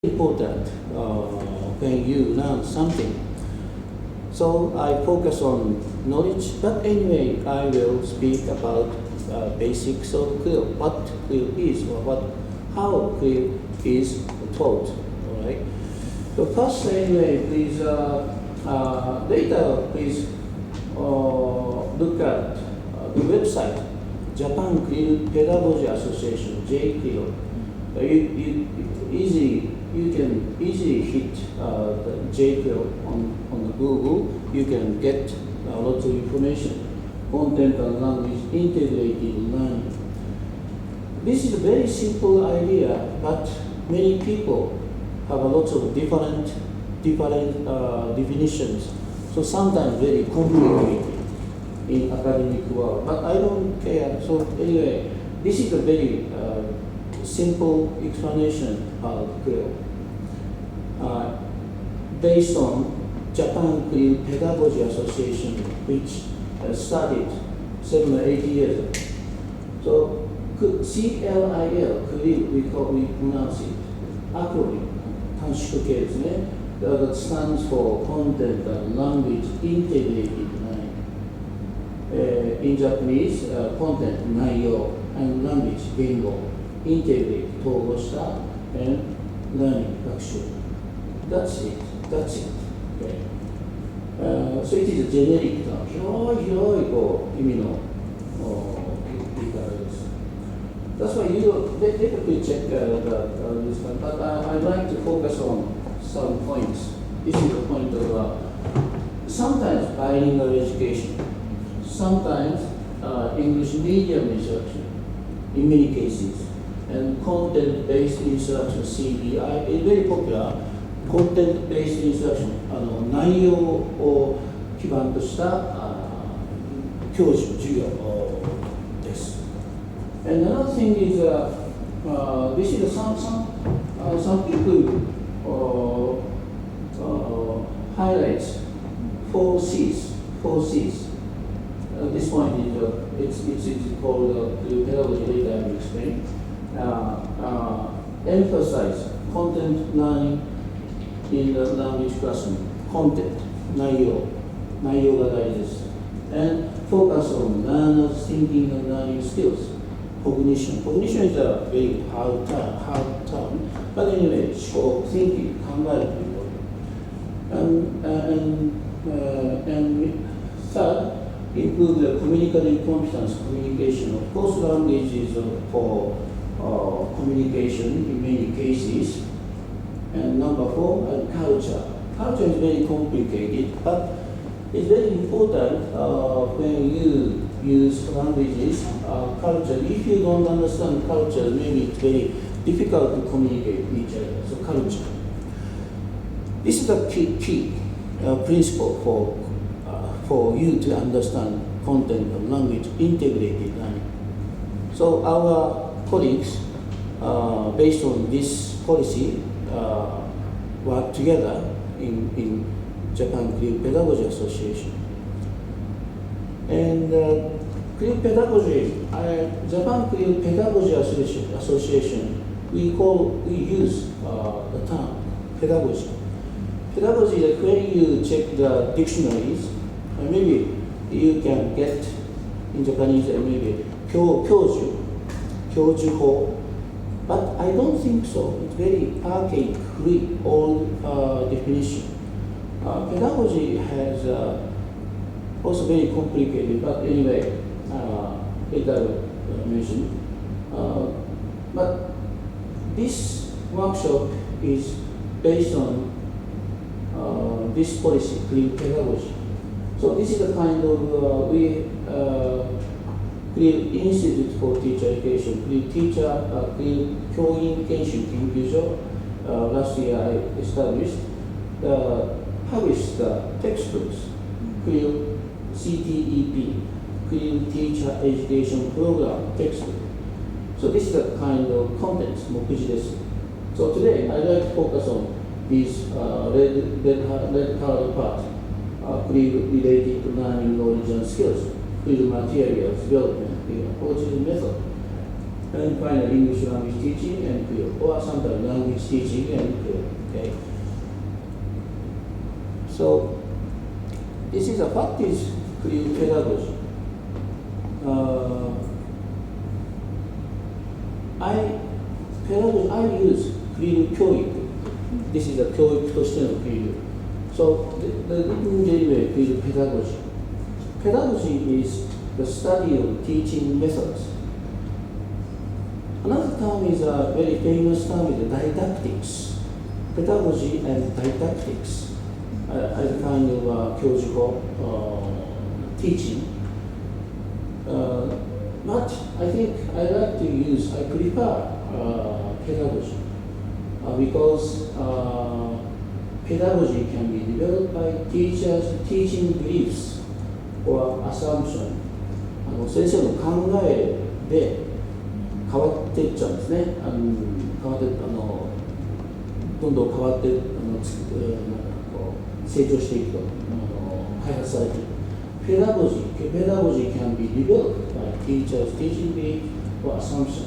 important when you learn something. So I focus on knowledge, but anyway, I will speak about basics of CLIL, what CLIL is, or how CLIL is taught. All right. So first, anyway, please later please look at the website, Japan CLIL Pedagogy Association, JCLIL. You can easily hit the JCLIL on Google. You can get lots of information, content and language integrated learning. This is a very simple idea, but many people have a lot of different definitions. So sometimes very complicated in academic world, but I don't care. So anyway, this is a very simple explanation of CLIL based on Japan CLIL Pedagogy Association, which started 7 or 8 years ago. So CLIL, CLIL, we pronounce it acronym, 短縮形ですね。That stands for Content and Language Integrated Learning. In Japanese, content, 内容 and language, 言語 integrate 統合した and learning 学習 that's it okay. So it is a generic term 広いこう意味の言い方です That's why you definitely check this one, but I'd like to focus on some points. This is the point of sometimes bilingual education, sometimes English medium instruction in many cases, and content-based instruction, CBI, is very popular. Content-based instruction, 内容を基盤とした教授、授業です。And another thing is, this is some people highlights 4 C's. This point is it's called pedagogy. Later I will explain. Emphasize content learning in the language classroom. Content, 内容が大事です。And focus on learners' thinking and learning skills. Cognition is a very hard term, but anyway, 思考 thinking 考えるということ。And third, improve the communicative competence, communication. Of course, language is for communication in many cases. And number 4, culture. Culture is very complicated, but it's very important when you use languages, culture. If you don't understand culture, maybe it's very difficult to communicate with each other. So culture. This is the key principle for you to understand content and language integrated learning. So our colleagues, based on this policy, work together in Japan CLIL Pedagogy Association. And CLIL Pedagogy, Japan CLIL Pedagogy Association, we use the term pedagogy. Pedagogy is when you check the dictionaries, maybe you can get in Japanese maybe 教授法, but I don't think so. It's very archaic, old definition. Pedagogy has also very complicated, but anyway, later mentioned. But this workshop is based on this policy, CLIL pedagogy. So this is the kind of CLIL Institute for Teacher Education, CLIL 教員研修研究所 last year I established, published the textbooks, CLIL CTEP, CLIL Teacher Education Program textbook. So this is the kind of contents, 目次です。So today I'd like to focus on this red colored part, CLIL related to learning knowledge and skills, CLIL materials development, approaches and method. And finally, English language teaching and CLIL, or sometimes language teaching and CLIL. Okay. So this is what is CLIL pedagogy. I use CLIL 교육. This is a 교육としてのCLIL. So the written derivative CLIL pedagogy. Pedagogy is the study of teaching methods. Another term is a very famous term is didactics. Pedagogy and didactics as a kind of 教授法 teaching. But I think I prefer pedagogy because pedagogy can be developed by teachers' teaching beliefs or assumption. 先生の考えで変わっていっちゃうんですね。どんどん変わって成長していくと開発されていく。Pedagogy can be developed by teachers' teaching belief or assumption.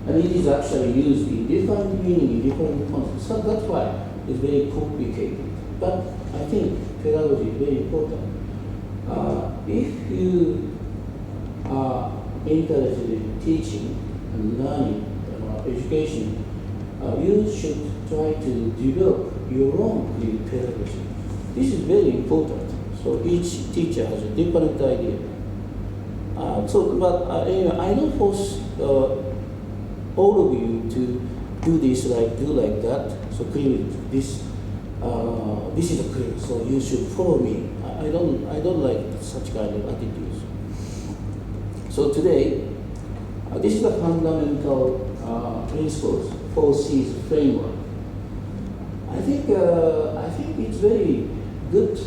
And it is actually used in different meaning, in different contexts. So that's why it's very complicated. But I think pedagogy is very important. If you are interested in teaching and learning education, you should try to develop your own pedagogy. This is very important. So each teacher has a different idea. But anyway, I don't force all of you to do this do like that. So clearly, this is a clear. So you should follow me. I don't like such kind of attitudes. So today, this is the fundamental principles, 4C's framework. I think it's very good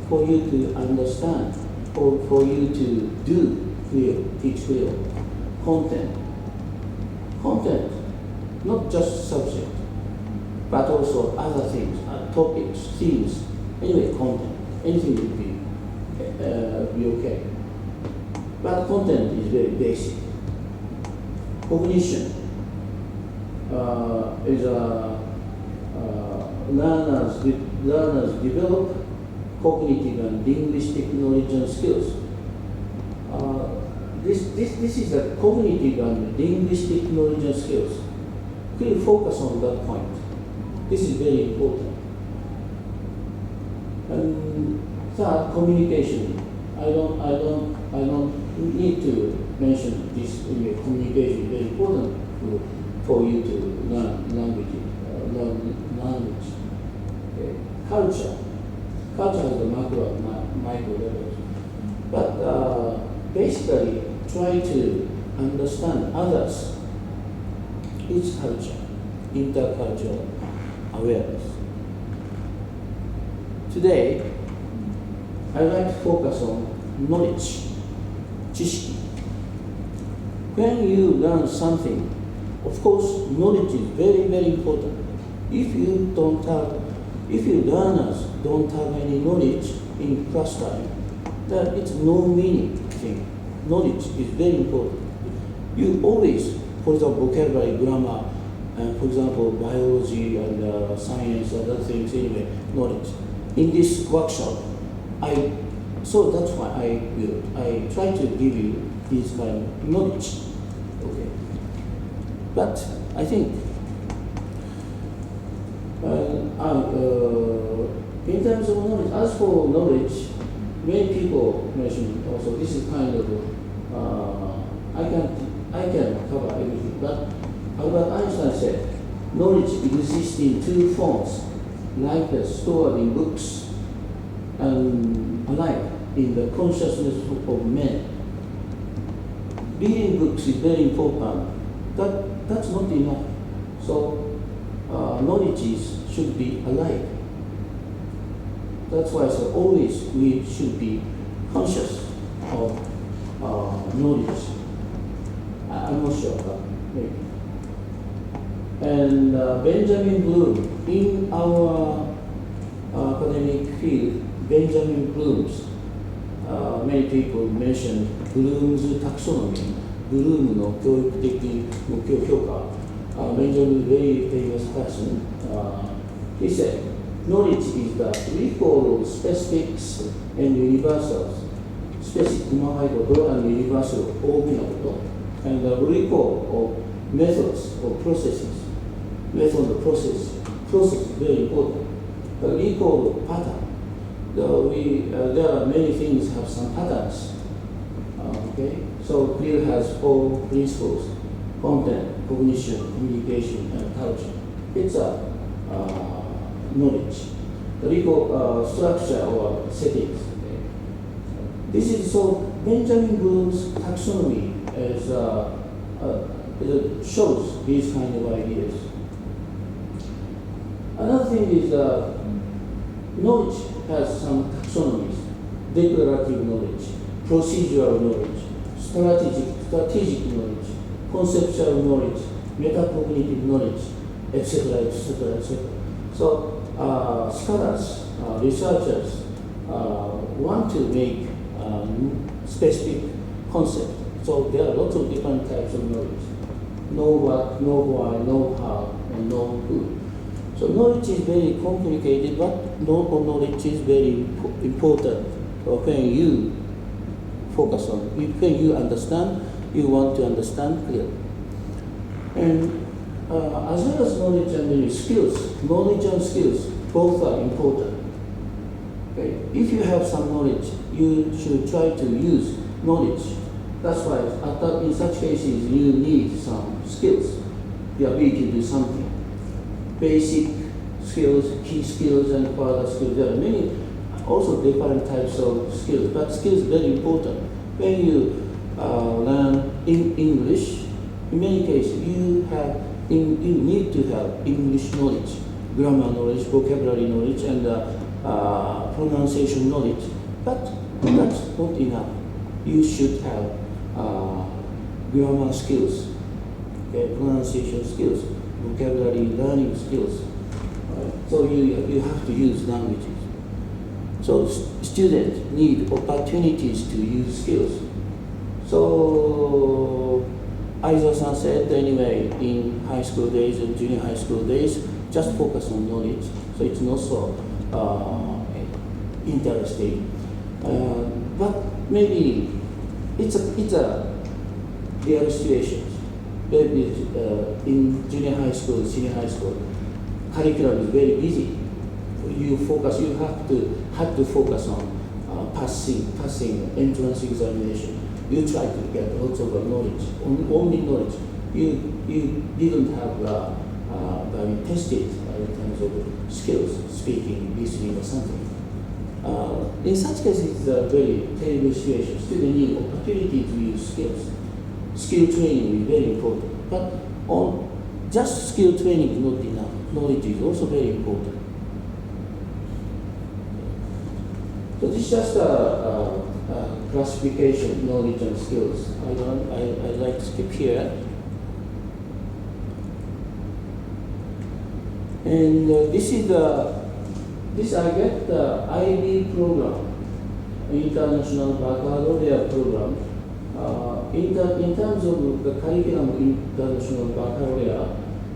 for you to understand, or for you to do CLIL, teach CLIL, content, not just subject, but also other things, topics, themes, anyway, content, anything would be okay. But content is very basic. Cognition is learners develop cognitive and linguistic knowledge and skills. This is a cognitive and linguistic knowledge and skills. Please focus on that point. This is very important. And third, communication. I don't need to mention this. Communication is very important for you to learn language. Okay. Culture has the macro and micro levels. But basically, try to understand others, each culture, intercultural awareness. Today, I would like to focus on knowledge, 知識. When you learn something, of course, knowledge is very, very important. If you learners don't have any knowledge in class time, then it's no meaning thing. Knowledge is very important. You always, for example, vocabulary, grammar, and for example, biology and science, other things, anyway, knowledge. In this workshop, so that's why I try to give you this kind of knowledge. Okay. But I think in terms of knowledge, as for knowledge, many people mention also this is kind of I can cover everything. But Albert Einstein said knowledge exists in two forms, like stored in books and alive in the consciousness of men. Reading books is very important. That's not enough. So knowledge should be alive. That's why I say always we should be conscious of knowledge. I'm not sure, but maybe. And Benjamin Bloom, in our academic field, Benjamin Bloom's, many people mention Bloom's taxonomy. ブルームの教育的目標評価、Benjamin, very famous person, he said, knowledge is the recall of specifics and universals. スペシック、細かいこと、and universal、大きなこと、and the recall of methods or processes. Method of process is very important. The recall of pattern. There are many things have some patterns. Okay, so CLIL has 4 principles: content, cognition, communication, and culture. It's a knowledge. The recall structure or settings. This is so Benjamin Bloom's taxonomy shows these kind of ideas. Another thing is knowledge has some taxonomies: declarative knowledge, procedural knowledge, strategic knowledge, conceptual knowledge, metacognitive knowledge, etc., etc., etc. So scholars, researchers want to make specific concept. So there are lots of different types of knowledge: know what, know why, know how, and know who. So knowledge is very complicated, but knowledge is very important when you focus on it. When you understand, you want to understand clearly. And as well as knowledge and skills, knowledge and skills both are important. Okay? If you have some knowledge, you should try to use knowledge. That's why in such cases you need some skills, the ability to do something. Basic skills, key skills, and further skills. There are many also different types of skills, but skills are very important. When you learn in English, in many cases you need to have English knowledge, grammar knowledge, vocabulary knowledge, and pronunciation knowledge. But that's not enough. You should have grammar skills, okay, pronunciation skills, vocabulary learning skills. So you have to use languages. So students need opportunities to use skills. So Aiza-san said anyway, in high school days and junior high school days, just focus on knowledge. So it's not so interesting. But maybe it's a real situation. Maybe in junior high school, senior high school, curriculum is very busy. You have to focus on passing entrance examination. You try to get lots of knowledge, only knowledge. You didn't have very tested in terms of skills, speaking, listening, or something. In such cases, it's a very terrible situation. Students need opportunity to use skills. Skill training is very important, but just skill training is not enough. Knowledge is also very important. So this is just a classification, knowledge and skills. I like to skip here. And this I get the IB program, International Baccalaureate program. In terms of the curriculum of International Baccalaureate,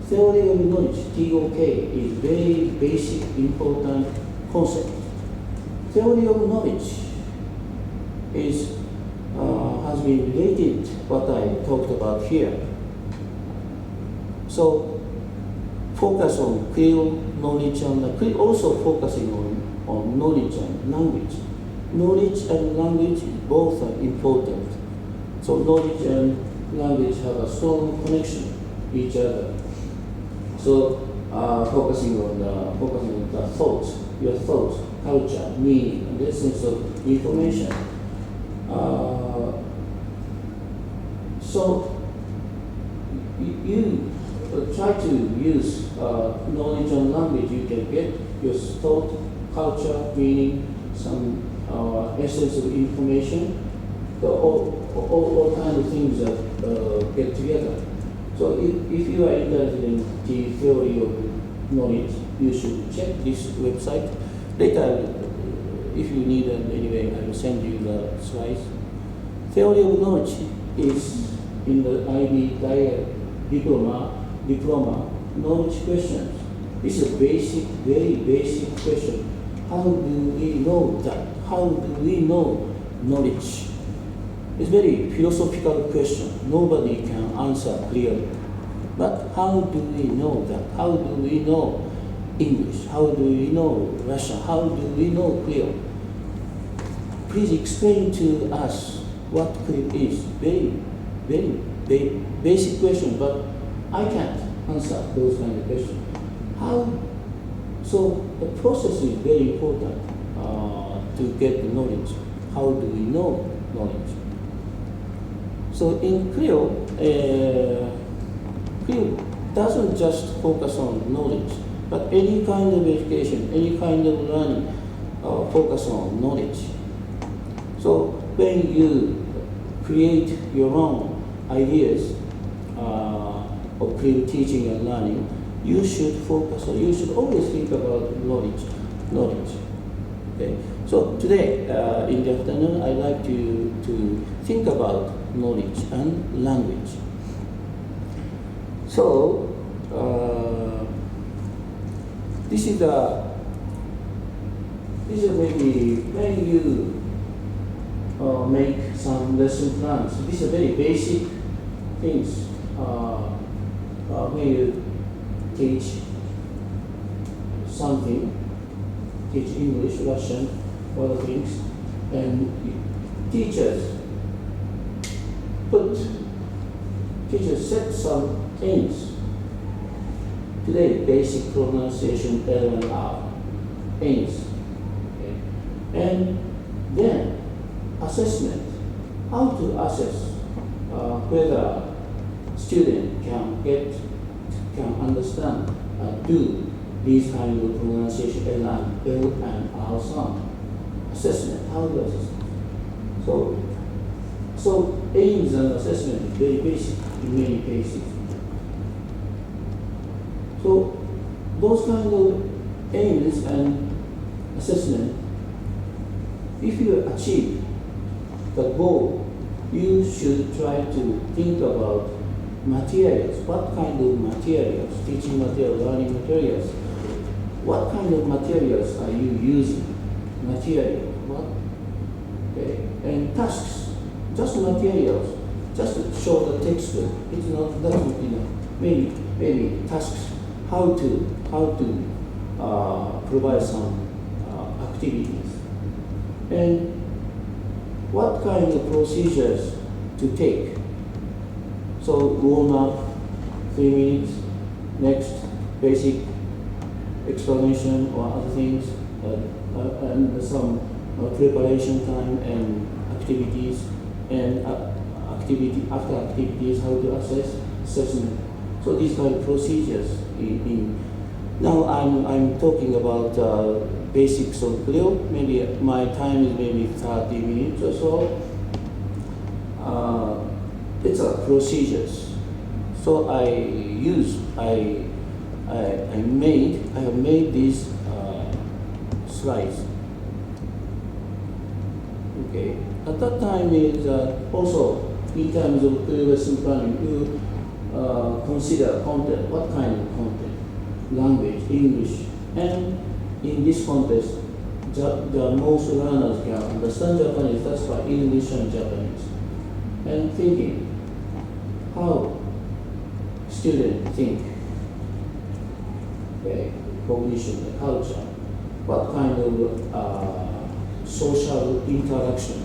theory of knowledge, TOK, is very basic, important concept. Theory of knowledge has been related to what I talked about here. So focus on CLIL knowledge and CLIL also focusing on knowledge and language. Knowledge and language both are important. So knowledge and language have a strong connection with each other. So focusing on the thoughts, your thoughts, culture, meaning, and the essence of information. So you try to use knowledge and language. You can get your thought, culture, meaning, some essence of information. So all kinds of things that get together. So if you are interested in the theory of knowledge, you should check this website. Later, if you need it anyway, I will send you the slides. Theory of knowledge is in the IB diploma knowledge questions. This is a basic, very basic question. How do we know that? How do we know knowledge? It's a very philosophical question. Nobody can answer clearly. But how do we know that? How do we know English? How do we know Russian? How do we know CLIL? Please explain to us what CLIL is. Very, very basic question, but I can't answer those kind of questions. So the process is very important to get the knowledge. How do we know knowledge? So in CLIL, CLIL doesn't just focus on knowledge, but any kind of education, any kind of learning focus on knowledge. So when you create your own ideas of CLIL teaching and learning, you should focus on, you should always think about knowledge. Okay. So today, in the afternoon, I'd like to think about knowledge and language. So this is maybe when you make some lesson plans. These are very basic things when you teach something, teach English, Russian, other things, and teachers set some aims. Today, basic pronunciation, L and R, aims. Okay. And then assessment, how to assess whether student can understand and do these kind of pronunciation L and R sound. Assessment, how to assess. So aims and assessment is very basic in many cases. So those kind of aims and assessment, if you achieve the goal, you should try to think about materials. What kind of materials, teaching materials, learning materials, what kind of materials are you using? Material, what? Okay. And tasks, just materials, just to show the textbook. It's not, doesn't, maybe tasks, how to provide some activities. And what kind of procedures to take. So warm up, 3 minutes, next basic explanation or other things, and some preparation time and activities, and after activities, how to assessment. So these kind of procedures. Now I'm talking about basics of CLIL. Maybe my time is maybe 30 minutes or so. It's a procedures. So I have made these slides. Okay. At that time is also in terms of CLIL lesson planning, you consider content. What kind of content? Language, English, and in this context, the most learners can understand Japanese. That's why English and Japanese. And thinking how students think, okay, cognition, the culture, what kind of social interaction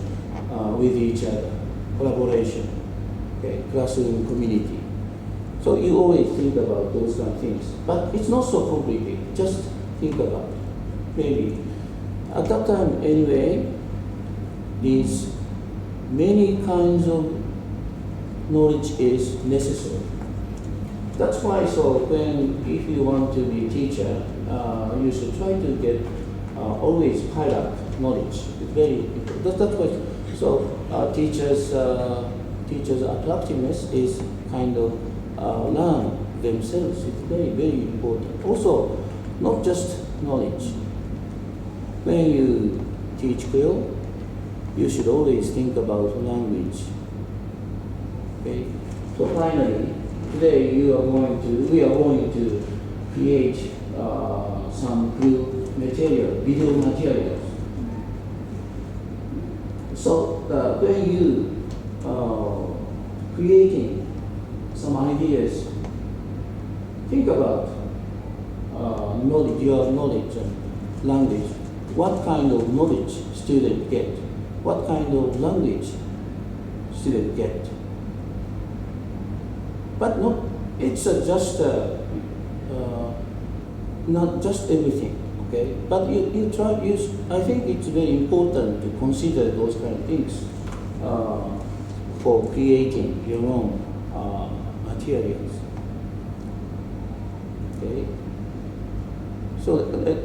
with each other, collaboration, okay, classroom community. So you always think about those kind of things, but it's not so complicated. Just think about it. Maybe at that time anyway, these many kinds of knowledge is necessary. That's why, so if you want to be a teacher, you should try to get always pile up knowledge. It's very important. That's why, so teachers' attractiveness is kind of learn themselves. It's very, very important. Also, not just knowledge. When you teach CLIL, you should always think about language. Okay? So finally, today we are going to create some video materials. So when you creating some ideas, think about your knowledge and language. What kind of knowledge student get? What kind of language student get? But no, it's just not just everything, okay? But you try. I think it's very important to consider those kind of things for creating your own materials. Okay. So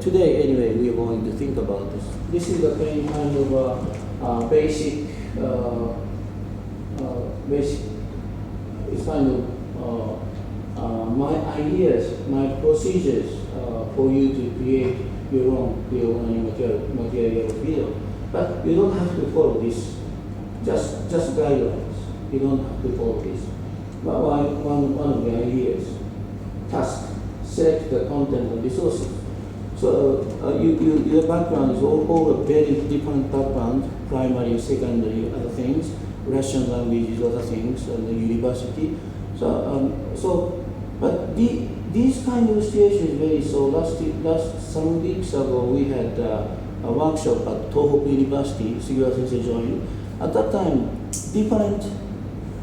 today, anyway, we are going to think about this. This is the kind of basic. It's kind of my ideas, my procedures for you to create your own material video. But you don't have to follow this. Just guidelines. You don't have to follow this. But one of the ideas, task, select the content and resources. So your background is all a very different background, primary, secondary, other things, Russian languages, other things, and the university. But these kind of situations vary. So last some weeks ago we had a workshop at Tohoku University. Sugiura Sensei joined. At that time, different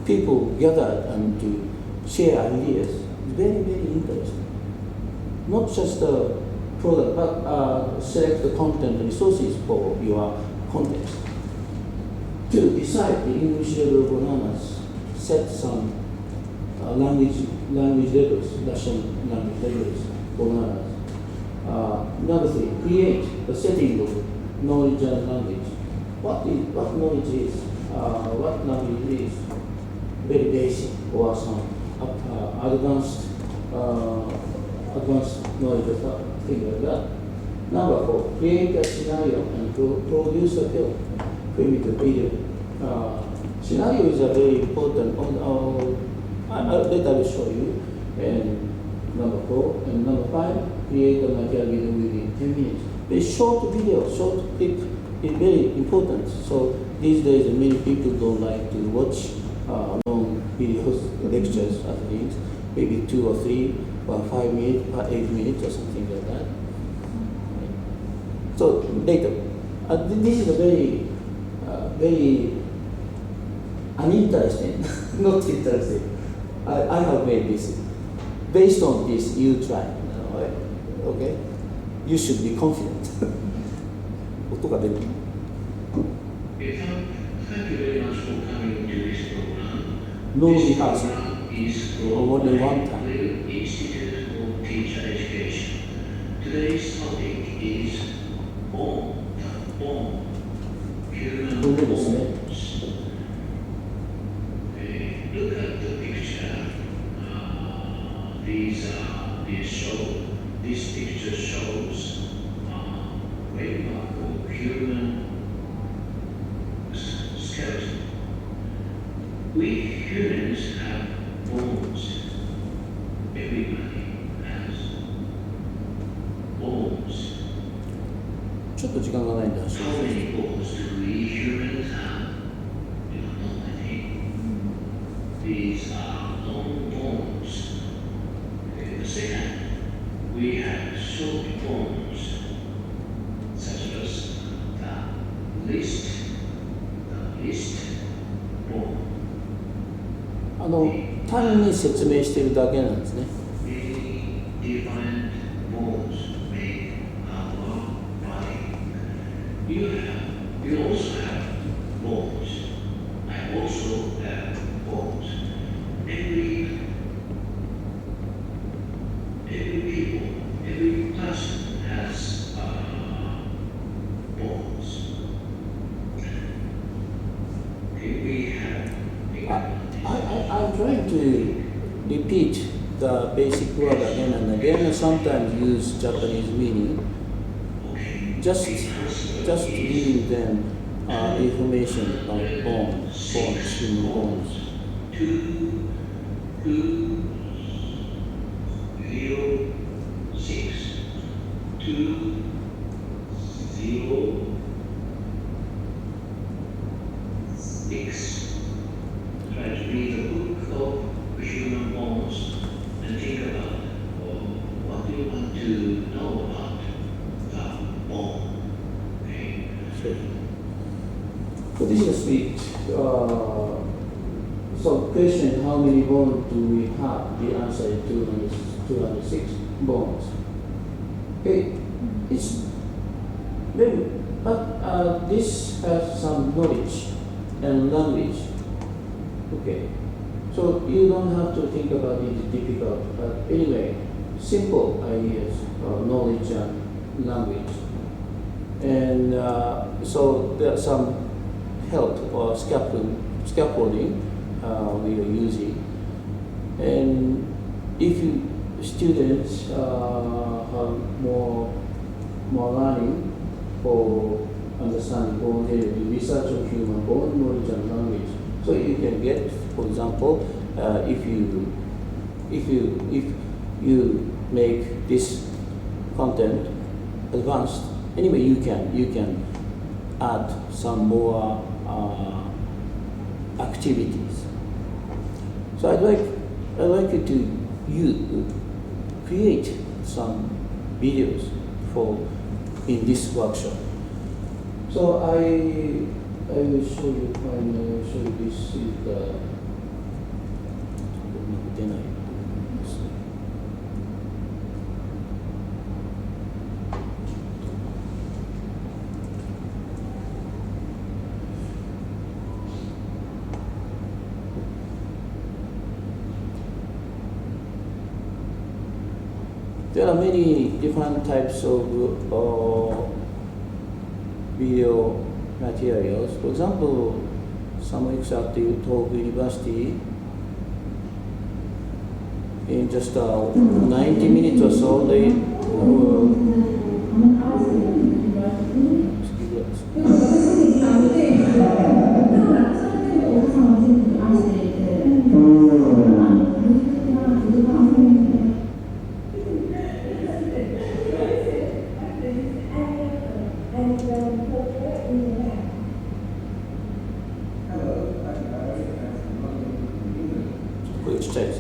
people gathered and to share ideas. Very, very interesting. Not just the product, but select the content and resources for your context. To decide the English level of bananas, set some language levels, Russian language levels for bananas. Number 3, create a setting of knowledge and language. What knowledge is? What language is? Very basic or some advanced knowledge of things like that. Number 4, create a scenario and produce a film, primitive video. Scenario is a very important. Later I will show you. And number 4 and number 5, create a material video within 10 minutes. Very short video, short clip is very important. So these days many people don't like to watch long videos, lectures, other things. Maybe 2 or 3 or 5 minutes or 8 minutes or something like that. So later, this is a very uninteresting, not interesting. I have made this. Based on this, you try. Okay? You should be confident. Thank you very much for coming to this program. No This rehearsal. program is Only brought one by time. CLIL Institute for Teacher Education. Today's topic is bone, human bones. Look at the picture. This picture shows framework of human skeleton. We humans have bones. Everybody has bones. ちょっと時間がないんで How many bones do we humans have? You don't know any. These are long bones. The second, we have short bones, such as the wrist bone. 単に説明しているだけなんですね。Many different bones make our body. You also have bones. I also have bones. Every person has bones. We have. I'm trying to repeat the basic word again and again, and sometimes use Japanese meaning. Just giving them information about bones, human bones. 206 206. Try to read the book of human bones and think about what do you want to know about the bone. Okay? So this is speech. So question, how many bones do we have? The answer is 206 bones. Okay, it's very, but this has some knowledge and language. Okay, so you don't have to think about it difficult, but anyway, simple ideas, knowledge and language. And so there's some help or scaffolding we are using. And if you students have more learning for understanding bone theory, research of human bone, knowledge and language. So you can get, for example, if you make this content advanced, anyway you can add some more activities. So I'd like you to create some videos in this workshop. So I will show you this is the there are many different types of video materials. For example, some Active Talk University in just 90 minutes or so they quick checks.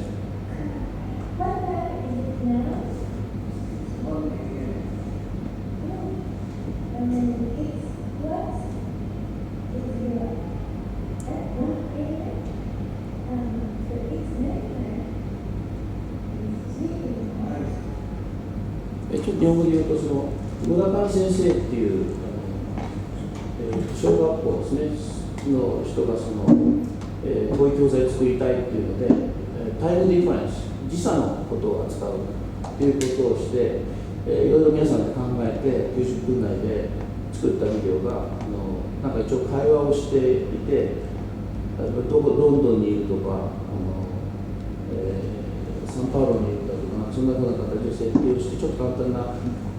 ちょっと日本語で言うと村上先生っていう小学校ですねの人がこういう教材を作りたいっていうのでタイムディファレンス時差のことを扱うということをしていろいろ皆さんで考えて90分内で作ったビデオがなんか一応会話をしていてロンドンにいるとかサンパウロにいるとかそんなふうな形で設定をしてちょっと簡単な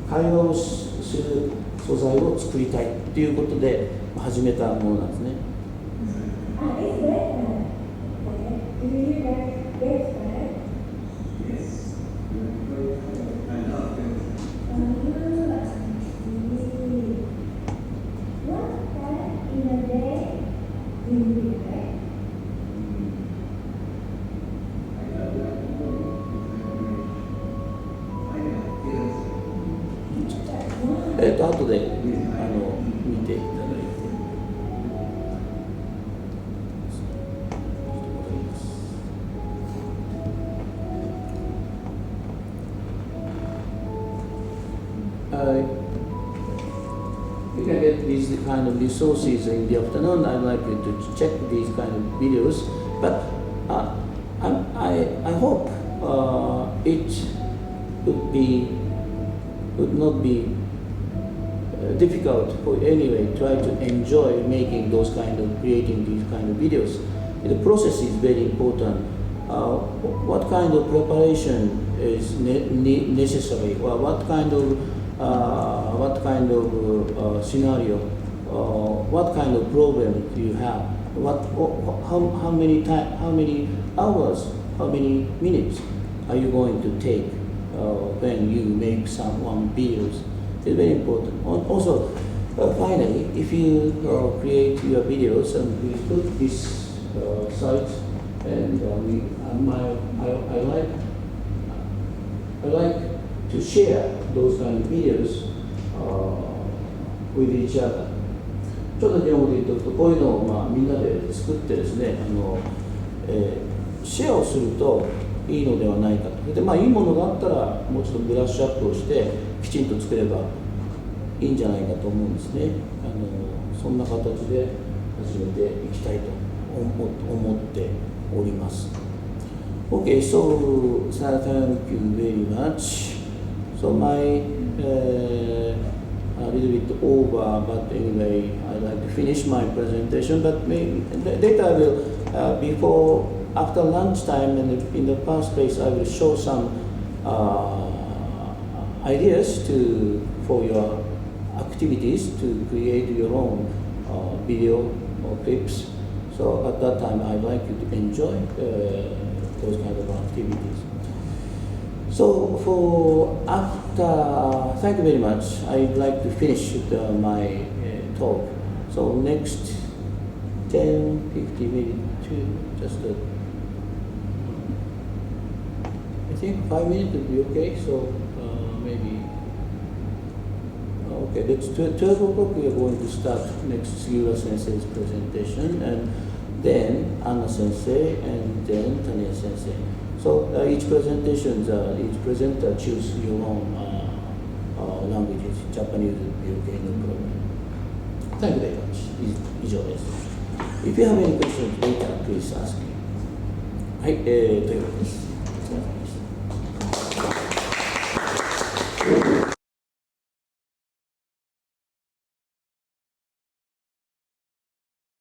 会話をする素材を作りたいということで始めたものなんですね。後で見ていただいて。You can get these kind of resources in the afternoon. I'd like you to check these kind of videos, but I hope it would not be difficult for anyway try to enjoy making those creating these kind of videos. The process is very important. What kind of preparation is necessary, or what kind of scenario, what kind of problem do you have? How many hours how many minutes are you going to take when you make one videos. It's very important. Also, finally, if you create your videos and we put this site, and I like to share those kind of videos with each other. ちょっと日本語で言うと、こういうのをみんなで作ってですね、シェアをするといいのではないかと。で、いいものがあったらもうちょっとブラッシュアップをしてきちんと作ればいいんじゃないかと思うんですね。そんな形で始めていきたいと思っております。Okay, so thank you very much. So my a little bit over, but anyway, I'd like to finish my presentation. But maybe later I will, after lunchtime, and in the first place, I will show some ideas for your activities to create your own video or clips. So at that time, I'd like you to enjoy those kind of activities. So thank you very much. I'd like to finish my talk. So next 10, 15 minutes to just I think 5 minutes would be okay. So maybe okay. That's 12 o'clock. We are going to start next Sugiura Sensei's presentation, and then Anna Sensei, and then Tanya Sensei. So each presenter choose your own languages. Japanese would be okay, no problem. Thank you very much. 以上です。If you have any questions later, please ask me. はい、ということです。